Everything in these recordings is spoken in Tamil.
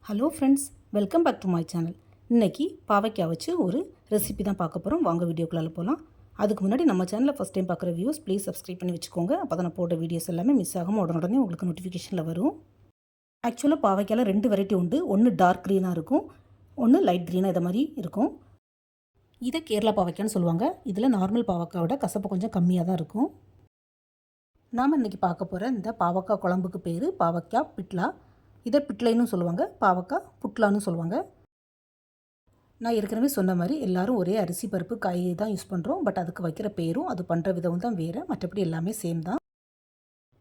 Hello friends, welcome back to my channel. இன்றைக்கி பாவைக்காய் வச்சு ஒரு ரெசிபி தான் பார்க்க போகிறோம். வாங்க வீடியோக்குள்ளால போகலாம். அதுக்கு முன்னாடி நம்ம சேனலில் ஃபஸ்ட் டைம் பார்க்குற வியூஸ் ப்ளீஸ் சப்ஸ்கிரைப் பண்ணி வச்சுக்கோங்க. அப்போ தான் நான் போட்ட வீடியோஸ் எல்லாமே மிஸ் ஆகாமல் உடனே உங்களுக்கு நோட்டிஃபிகேஷனில் வரும். ஆக்சுவலாக பாவைக்காயில் 2 வெரைட்டி உண்டு. ஒன்று டார்க் க்ரீனாக இருக்கும், ஒன்று லைட் க்ரீனாக இதை மாதிரி இருக்கும். இதை கேரளா பாவைக்கான்னு சொல்லுவாங்க. இதில் நார்மல் பாவக்காயோட கசப்பு கொஞ்சம் கம்மியாக தான் இருக்கும். நாம் இன்றைக்கி பார்க்க போகிற இந்த பாவக்காய் குழம்புக்கு பேர் பாவக்காய் பிட்லா. இதை பிட்லைன்னு சொல்லுவாங்க, பாவக்காய் புட்லான்னு சொல்லுவாங்க. நான் ஏற்கனவே சொன்ன மாதிரி எல்லோரும் ஒரே அரிசி பருப்பு காய் தான் யூஸ் பண்ணுறோம். பட் அதுக்கு வைக்கிற பேரும் அது பண்ணுற விதமும் தான் வேறு, மற்றபடி எல்லாமே சேம் தான்.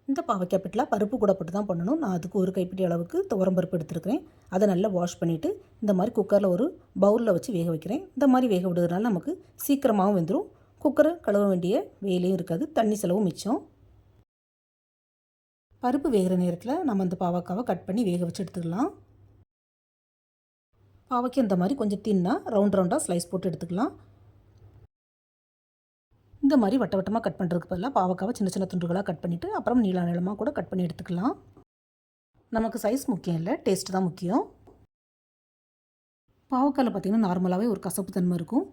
இந்த பாவக்காய் பிட்லா பருப்பு கூட போட்டு தான் பண்ணணும். நான் அதுக்கு ஒரு கைப்பிடி அளவுக்கு துவரம் பருப்பு எடுத்துருக்கிறேன். அதை நல்லா வாஷ் பண்ணிவிட்டு இந்த மாதிரி குக்கரில் ஒரு பவுலில் வச்சு வேக வைக்கிறேன். இந்த மாதிரி வேக விடுறதுனால நமக்கு சீக்கிரமாகவும் வெந்துடும். குக்கரை கழுவ வேண்டிய வேலையும் இருக்காது, தண்ணி செலவும் மிச்சம். பருப்பு வேகிற நேரத்தில் நம்ம அந்த பாவக்காவை கட் பண்ணி வேக வச்சு எடுத்துக்கலாம். பாவக்காய் இந்த மாதிரி கொஞ்சம் தின்னாக ரவுண்டாக ஸ்லைஸ் போட்டு எடுத்துக்கலாம். இந்த மாதிரி வட்டமாக கட் பண்ணுறதுக்கு பதிலாக பாவக்காவை சின்ன சின்ன துண்டுகளாக கட் பண்ணிவிட்டு அப்புறம் நீளமாக கூட கட் பண்ணி எடுத்துக்கலாம். நமக்கு சைஸ் முக்கியம் இல்லை, டேஸ்ட் தான் முக்கியம். பாவக்காயில் பார்த்திங்கன்னா நார்மலாகவே ஒரு கசப்பு தன்மை இருக்கும்.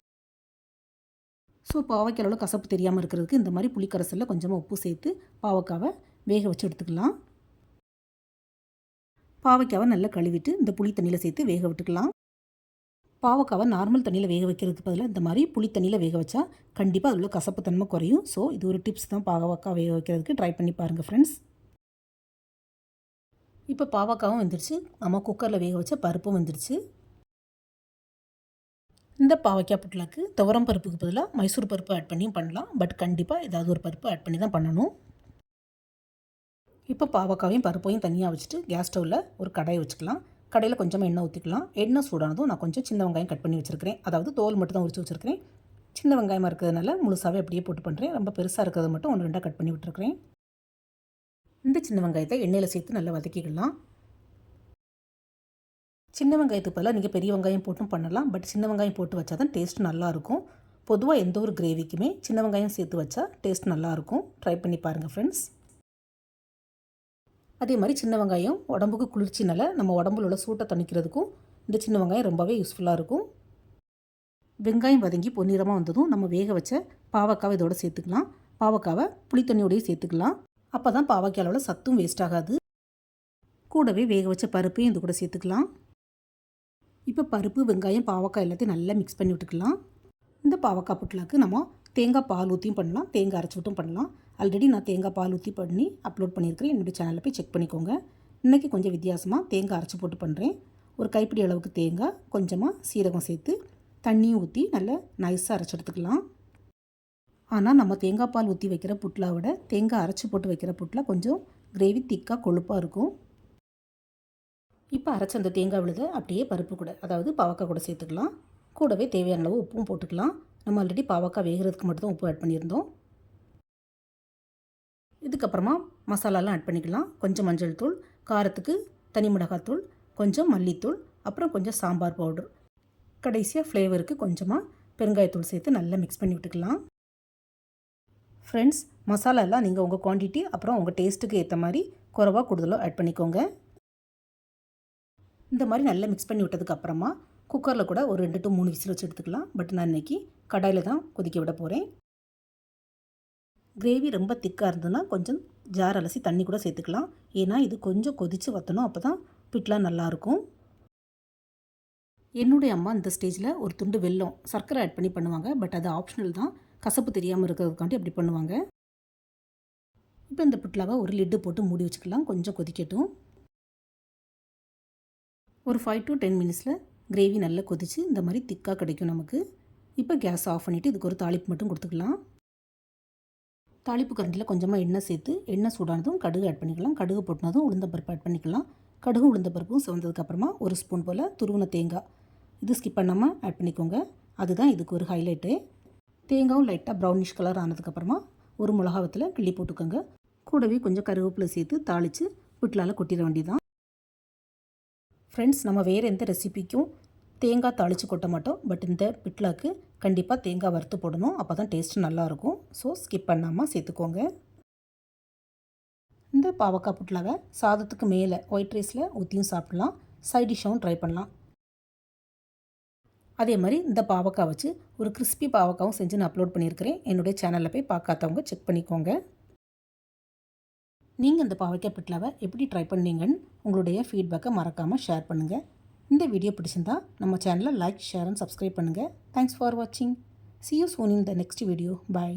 ஸோ பாவக்காயோட கசப்பு தெரியாமல் இருக்கிறதுக்கு இந்த மாதிரி புளிக்கரைசலில் கொஞ்சமாக உப்பு சேர்த்து பாவக்காவை வேக வச்சு எடுத்துக்கலாம். பாவக்காவை நல்லா கழுவிட்டு இந்த புளி தண்ணியில் சேர்த்து வேக விட்டுக்கலாம். பாவக்காவை நார்மல் தண்ணியில் வேக வைக்கிறதுக்கு பதிலாக இந்த மாதிரி புளி தண்ணியில் வேக வச்சா கண்டிப்பாக அதில் கசப்பு தன்மை குறையும். ஸோ இது ஒரு டிப்ஸ் தான், பாவக்காய் வேக வைக்கிறதுக்கு ட்ரை பண்ணி பாருங்கள் ஃப்ரெண்ட்ஸ். இப்போ பாவக்காவும் வெந்துருச்சு, நம்ம குக்கரில் வேக வச்ச பருப்பும் வெந்துருச்சு. இந்த பாவக்காய் புட்லாக்கு துவரம் பருப்புக்கு பதிலாக மைசூர் பருப்பு ஆட் பண்ணியும் பண்ணலாம். பட் கண்டிப்பாக ஏதாவது ஒரு பருப்பு ஆட் பண்ணி தான் பண்ணணும். இப்போ பாவக்காவையும் பருப்பையும் தனியாக வச்சுட்டு கேஸ் ஸ்டவ்வில் ஒரு கடாயை வச்சுக்கலாம். கடையில் கொஞ்சமாக எண்ணெய் ஊற்றிக்கலாம். எண்ணெய் சூடானதும் நான் கொஞ்சம் சின்ன வெங்காயம் கட் பண்ணி வச்சுருக்கிறேன். அதாவது தோல் மட்டும் தான் உரிச்சு வச்சுருக்கிறேன். சின்ன வெங்காயமாக இருக்கிறதுனால முழுசாகவே அப்படியே போட்டு பண்ணுறேன். ரொம்ப பெருசாக இருக்கிறத மட்டும் 1-2 கட் பண்ணி விட்டுருக்கிறேன். இந்த சின்ன வெங்காயத்தை எண்ணெயில் சேர்த்து நல்லா வதக்கிக்கலாம். சின்ன வெங்காயத்துக்கு பதிலாக நீங்கள் பெரிய வெங்காயம் போட்டும் பண்ணலாம். பட் சின்ன வெங்காயம் போட்டு வச்சா தான் டேஸ்ட் நல்லாயிருக்கும். பொதுவாக எந்த ஒரு கிரேவிக்குமே சின்ன வெங்காயம் சேர்த்து வச்சா டேஸ்ட் நல்லாயிருக்கும். ட்ரை பண்ணி பாருங்கள் ஃப்ரெண்ட்ஸ். அதே மாதிரி சின்ன வெங்காயம் உடம்புக்கு குளிர்ச்சினால நம்ம உடம்புல உள்ள சூட்டை தணிக்கிறதுக்கும் இந்த சின்ன வெங்காயம் ரொம்பவே யூஸ்ஃபுல்லாக இருக்கும். வெங்காயம் வதங்கி பொன்னிறமாக வந்ததும் நம்ம வேக வச்ச பாவக்காவை இதோடு சேர்த்துக்கலாம். பாவக்காவை புளித்தண்ணியோடையும் சேர்த்துக்கலாம். அப்போ தான் பாவக்காயோட சத்தும் வேஸ்ட் ஆகாது. கூடவே வேக வச்ச பருப்பையும் இது கூட சேர்த்துக்கலாம். இப்போ பருப்பு வெங்காயம் பாவக்காய் எல்லாத்தையும் நல்லா மிக்ஸ் பண்ணி விட்டுக்கலாம். இந்த பாவக்காய் புட்லாக்கு நம்ம தேங்காய் பால் ஊற்றியும் பண்ணலாம், தேங்காய் அரைச்சி விட்டும் பண்ணலாம். ஆல்ரெடி நான் தேங்காய் பால் ஊற்றி பண்ணி அப்லோட் பண்ணியிருக்கிறேன். என்னுடைய சேனலில் போய் செக் பண்ணிக்கோங்க. இன்றைக்கி கொஞ்சம் வித்தியாசமாக தேங்காய் அரைச்சி போட்டு பண்ணுறேன். ஒரு கைப்பிடி அளவுக்கு தேங்காய், கொஞ்சமாக சீரகம் சேர்த்து தண்ணியும் ஊற்றி நல்லா நைஸாக அரைச்சி எடுத்துக்கலாம். ஆனால் நம்ம தேங்காய் பால் ஊற்றி வைக்கிற புட்லா விட தேங்காய் அரைச்சி போட்டு வைக்கிற புட்லா கொஞ்சம் கிரேவி திக்காக கொழுப்பாக இருக்கும். இப்போ அரைச்ச அந்த தேங்காய் விழுத அப்படியே பருப்பு கூட, அதாவது பாவக்காய் கூட சேர்த்துக்கலாம். கூடவே தேவையான அளவு உப்பும் போட்டுக்கலாம். நம்ம ஆல்ரெடி பாவக்காய் வேகிறதுக்கு மட்டும் தான் உப்பு ஆட் பண்ணியிருந்தோம். இதுக்கப்புறமா மசாலாலாம் ஆட் பண்ணிக்கலாம். கொஞ்சம் மஞ்சள் தூள், காரத்துக்கு தனி மிளகாத்தூள், கொஞ்சம் மல்லித்தூள், அப்புறம் கொஞ்சம் சாம்பார் பவுடர், கடைசியாக ஃப்ளேவருக்கு கொஞ்சமாக பெருங்காயத்தூள் சேர்த்து நல்லா மிக்ஸ் பண்ணி விட்டுக்கலாம். ஃப்ரெண்ட்ஸ், மசாலாலாம் நீங்கள் உங்கள் குவான்டிட்டி அப்புறம் உங்கள் டேஸ்ட்டுக்கு ஏற்ற மாதிரி குறைவாக கூடுதலாக ஆட் பண்ணிக்கோங்க. இந்த மாதிரி நல்லா மிக்ஸ் பண்ணி விட்டதுக்கப்புறமா குக்கரில் கூட ஒரு 2 to 3 விசில் வச்சு எடுத்துக்கலாம். பட் நான் இன்றைக்கி கடாயில் தான் கொதிக்க விட போகிறேன். கிரேவி ரொம்ப திக்காக இருந்ததுன்னா கொஞ்சம் ஜார் அலசி தண்ணி கூட சேர்த்துக்கலாம். ஏன்னா இது கொஞ்சம் கொதித்து வற்றணும், அப்போ தான் பிட்லாம் நல்லாயிருக்கும். என்னுடைய அம்மா இந்த ஸ்டேஜில் ஒரு துண்டு வெல்லம் சர்க்கரை ஆட் பண்ணி பண்ணுவாங்க. பட் அது ஆப்ஷனல் தான், கசப்பு தெரியாமல் இருக்கிறதுக்காண்டி அப்படி பண்ணுவாங்க. இப்போ இந்த பிட்லாவை ஒரு லிட்டு போட்டு மூடி வச்சுக்கலாம். கொஞ்சம் கொதிக்கட்டும். ஒரு 5 to 10 மினிட்ஸில் கிரேவி நல்லா கொதித்து இந்த மாதிரி திக்காக கிடைக்கும் நமக்கு. இப்போ கேஸ் ஆஃப் பண்ணிவிட்டு இதுக்கு ஒரு தாளிப்பு மட்டும் கொடுத்துக்கலாம். தாளிப்பு கரண்டியில் கொஞ்சமாக எண்ணெய் சேர்த்து எண்ணெய் சூடானதும் கடுகு ஆட் பண்ணிக்கலாம். கடுகு போட்டினதும் உளுந்தம்பருப்பு ஆட் பண்ணிக்கலாம். கடுகு உளுந்தம்பருப்பும் சிவந்ததுக்கப்புறமா ஒரு ஸ்பூன் போல் துருவின தேங்காய், இது ஸ்கிப் பண்ணாமல் ஆட் பண்ணிக்கோங்க. அதுதான் இதுக்கு ஒரு ஹைலைட்டு. தேங்காயும் லைட்டாக ப்ரௌனிஷ் கலர் ஆனதுக்கப்புறமா ஒரு மிளகாவத்தில் கிள்ளி போட்டுக்கோங்க. கூடவே கொஞ்சம் கருவேப்பிலை சேர்த்து தாளித்து பிட்லால் கொட்டிட வேண்டியதான். ஃப்ரெண்ட்ஸ், நம்ம வேறு எந்த ரெசிபிக்கும் தேங்காய் தாளித்து கொட்ட மாட்டோம். பட் இந்த பிட்லாக்கு கண்டிப்பாக தேங்காய் வறுத்து போடணும், அப்போ தான் டேஸ்ட் நல்லாயிருக்கும். ஸோ ஸ்கிப் பண்ணாமல் சேர்த்துக்கோங்க. இந்த பாவக்காய் புட்லாவை சாதத்துக்கு மேலே ஒயிட் ரைஸில் ஊற்றியும் சாப்பிட்லாம். சைட் டிஷ்ஷாகவும் ட்ரை பண்ணலாம். அதே மாதிரி இந்த பாவக்காய் வச்சு ஒரு கிறிஸ்பி பாவக்காவும் செஞ்சு நான் அப்லோட் பண்ணியிருக்கிறேன். என்னுடைய சேனலில் போய் பார்க்காதவங்க செக் பண்ணிக்கோங்க. நீங்கள் இந்த பாவக்காய் பிட்லாவை எப்படி ட்ரை பண்ணீங்கன்னு உங்களுடைய ஃபீட்பேக்கை மறக்காமல் ஷேர் பண்ணுங்கள். இந்த வீடியோ பிடிச்சிருந்தா நம்ம சேனலை லைக், ஷேர் அண்ட் சப்ஸ்கிரைப் பண்ணுங்கள். தேங்க்ஸ் ஃபார் வாட்சிங். See you soon in the next video. Bye.